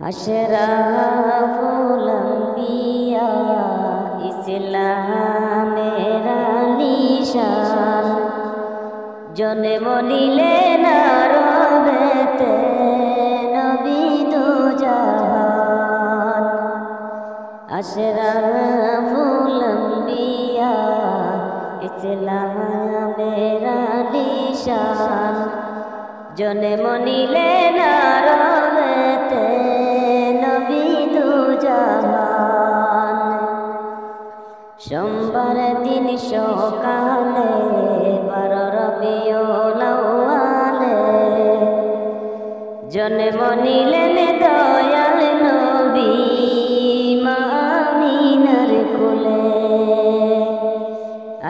अशराफुल अंबिया इस्लामेर निशान जने मनिले ना रबेते नबी दो जहान। अशराफुल अंबिया इस्लामेर निशान जने मनिले ना रबेते नबी दो जहान। सोमवार दिन सकाले 12 रबिउल आव्वाले जन्म निलेन दयाल नबी मा आमिनार कोले।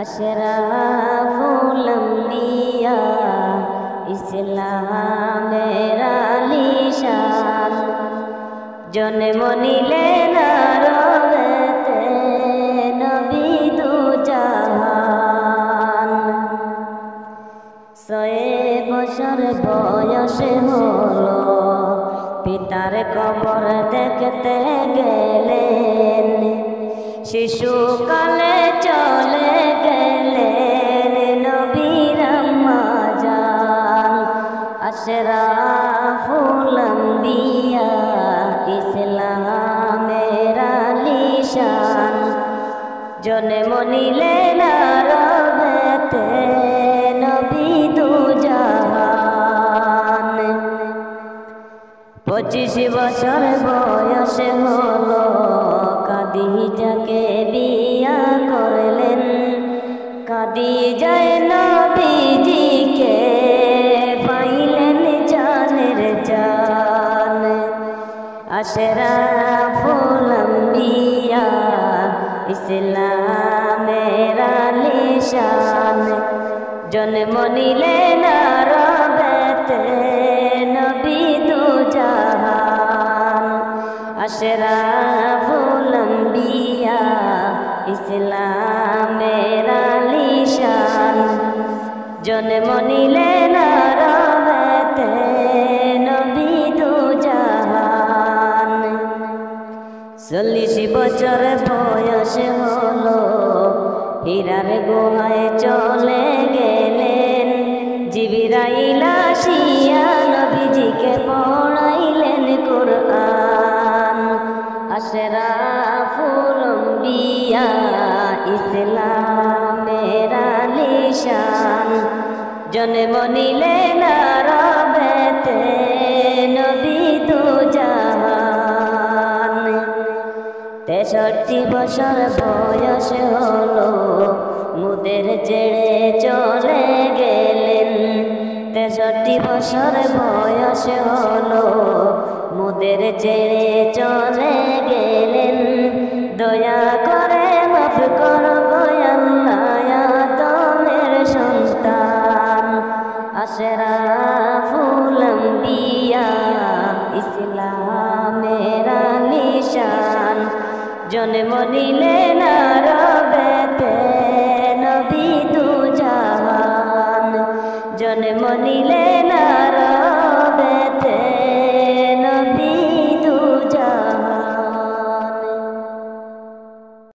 अशराफुल अंबिया इस्लामेर निशान जन्म निलेन रबेते नबी दो जहान। 6 বছর বয়সে হলো পিতার কবর দেখতে গেলেন। শিশুকালে চলে গেলেন নবীর আম্মা জান। अशराफुल अंबिया इस्लामेर निशान जन्म निलेन रबेते नबी दो जहान। 25 বছর বয়সে হলো খাদিজাকে বিয়া করলেন। খাদিজায় নবীজিকে পাইলেন জানের জান। अशराफुल अंबिया इस्लामेर निशान जन्म निलेन रबेते नबी दो जहान। अशराफुल अंबिया इस्लामेर निशान जन्म निलेन रबेते नबी दो जहान। 40 বছর বয়স হলো হীরার গুহায় চলে গেলেন। জিবরাইল আসিয়া নবীজিকে পড়াইলেন কুরআন। अशराफुल अंबिया इस्लामेर निशान जन्म निलेन रबेते नबी दो जहान। 63 বছর বয়স হলো মুদের ছেড়ে চলে গেলেন। 63 বছর বয়স হলো মুদের ছেড়ে চলে গেলেন। দয়া করে মাফ করো গো আল্লাহ আদমের সন্তান। अशराफुल अंबिया इस्लामेर निशान जन्म निलेन